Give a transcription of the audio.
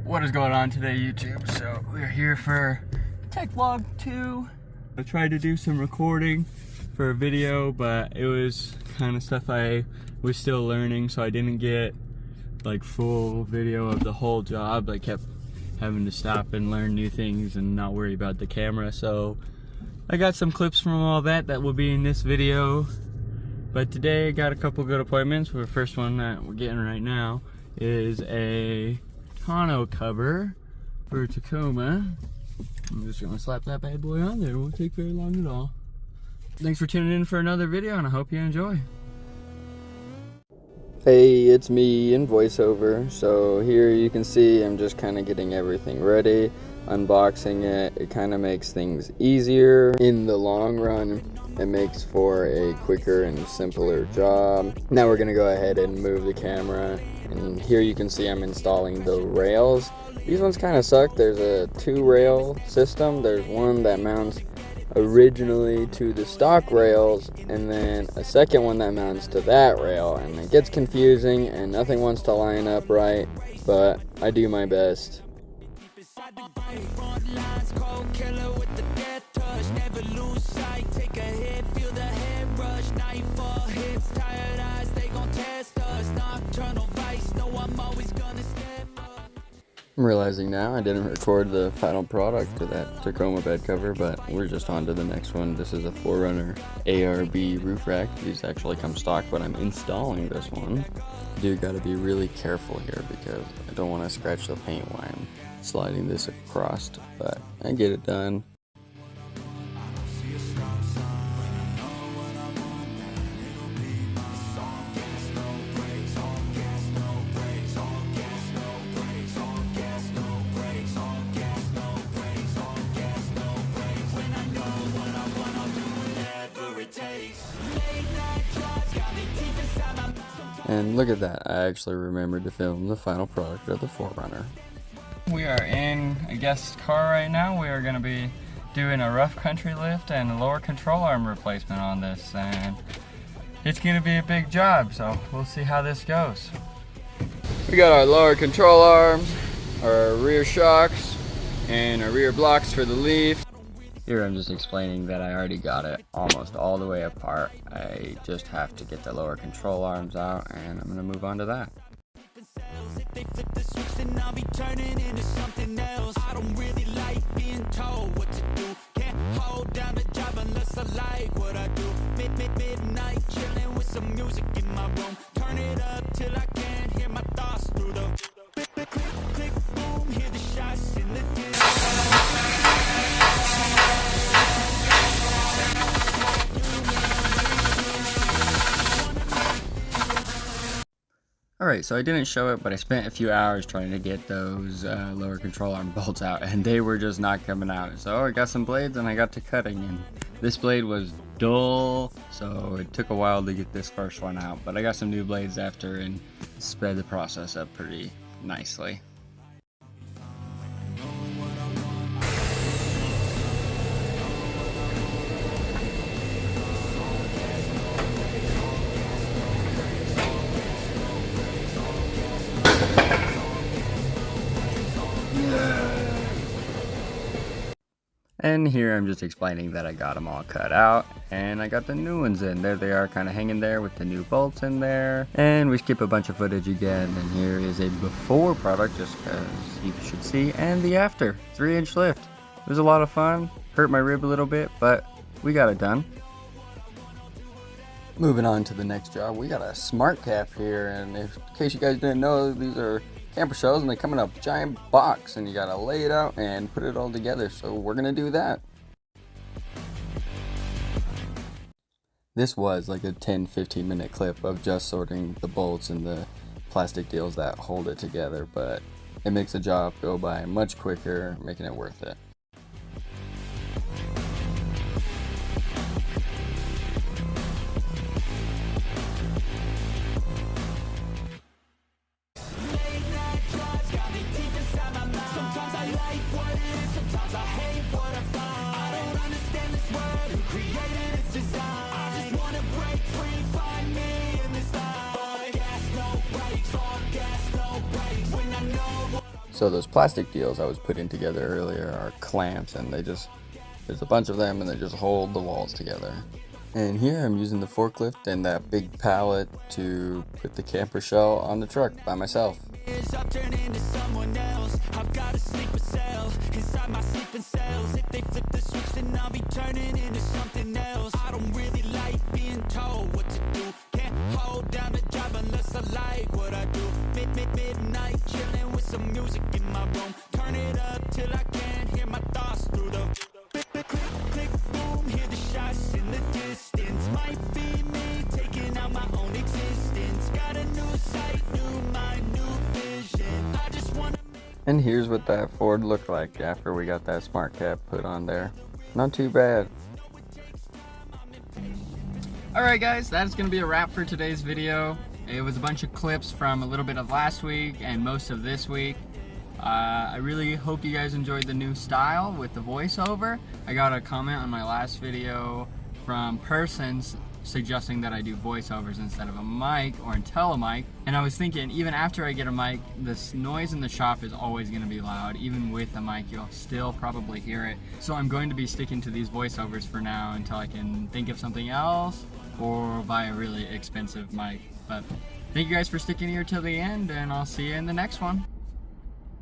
What is going on today, YouTube? So we're here for Tech Vlog 2. I tried to do some recording for a video, but it was kind of stuff I was still learning, so I didn't get like full video of the whole job. I kept having to stop and learn new things and not worry about the camera. So I got some clips from all that will be in this video. But today I got a couple good appointments. The first one that we're getting right now is a tonneau cover for Tacoma. I'm just gonna slap that bad boy on there. It won't take very long at all. Thanks for tuning in for another video, and I hope you enjoy. Hey, it's me in voiceover. So here you can see I'm just kind of getting everything ready, unboxing it. It kind of makes things easier in the long run. It makes for a quicker and simpler job. Now we're gonna go ahead and move the camera, and here you can see I'm installing the rails. These ones kind of suck. There's a 2-rail system. There's one that mounts originally to the stock rails, and then a second one that mounts to that rail, and it gets confusing and nothing wants to line up right, but I do my best. I'm realizing now I didn't record the final product to that Tacoma bed cover, but we're just on to the next one. This is a 4Runner ARB roof rack. These actually come stock, but I'm installing this one. You gotta be really careful here because I don't want to scratch the paint while I'm sliding this across, but I get it done. And look at that, I actually remembered to film the final product of the 4Runner. We are in a guest car right now. We are going to be doing a rough country lift and a lower control arm replacement on this, and it's going to be a big job, so we'll see how this goes. We got our lower control arms, our rear shocks, and our rear blocks for the leaf. Here I'm just explaining that I already got it almost all the way apart. I just have to get the lower control arms out, and I'm going to move on to that. They flip the switch and I'll be turning into something else. I don't really like being told what to do. Can't hold down the job unless I like what I do. Midnight chilling with some music in my room. Turn it up till I can't hear my thoughts through the click, click, boom. Hear the shots in the distance. Alright, so I didn't show it, but I spent a few hours trying to get those lower control arm bolts out, and they were just not coming out. So I got some blades and I got to cutting, and this blade was dull, so it took a while to get this first one out. But I got some new blades after and sped the process up pretty nicely. And here I'm just explaining that I got them all cut out and I got the new ones in. There they are, kind of hanging there with the new bolts in there. And we skip a bunch of footage again, and here is a before product just because you should see, and the after 3-inch lift. It was a lot of fun, hurt my rib a little bit, but we got it done. Moving on to the next job, we got a SmartCap here, and in case you guys didn't know, these are camper shells and they come in a giant box and you gotta lay it out and put it all together, so we're gonna do that. This was like a 10-15 minute clip of just sorting the bolts and the plastic deals that hold it together, but it makes the job go by much quicker, making it worth it. So those plastic deals I was putting together earlier are clamps, and there's a bunch of them, and they just hold the walls together. And here I'm using the forklift and that big pallet to put the camper shell on the truck by myself. I've turned into someone else. I've got a sleeper cell inside my sleeping cells. If they flip the switch, then I'll be turning into something else. I don't really like being told what to do. Can't hold down a job unless I like what I do. Midnight chilling with some music in my room. Turn it up till I can't hear my thoughts through the click, click, boom. Hear the shots in the distance. Might be me taking out my own existence. Got a new sight, new mind, new vision. I just wanna. And here's what that Ford looked like after we got that SmartCap put on there. Not too bad. Alright guys, that's going to be a wrap for today's video. It was a bunch of clips from a little bit of last week and most of this week. I really hope you guys enjoyed the new style with the voiceover. I got a comment on my last video from persons suggesting that I do voiceovers instead of a mic or until a mic. And I was thinking, even after I get a mic, this noise in the shop is always going to be loud. Even with a mic, you'll still probably hear it. So I'm going to be sticking to these voiceovers for now until I can think of something else or buy a really expensive mic. But thank you guys for sticking here till the end, and I'll see you in the next one.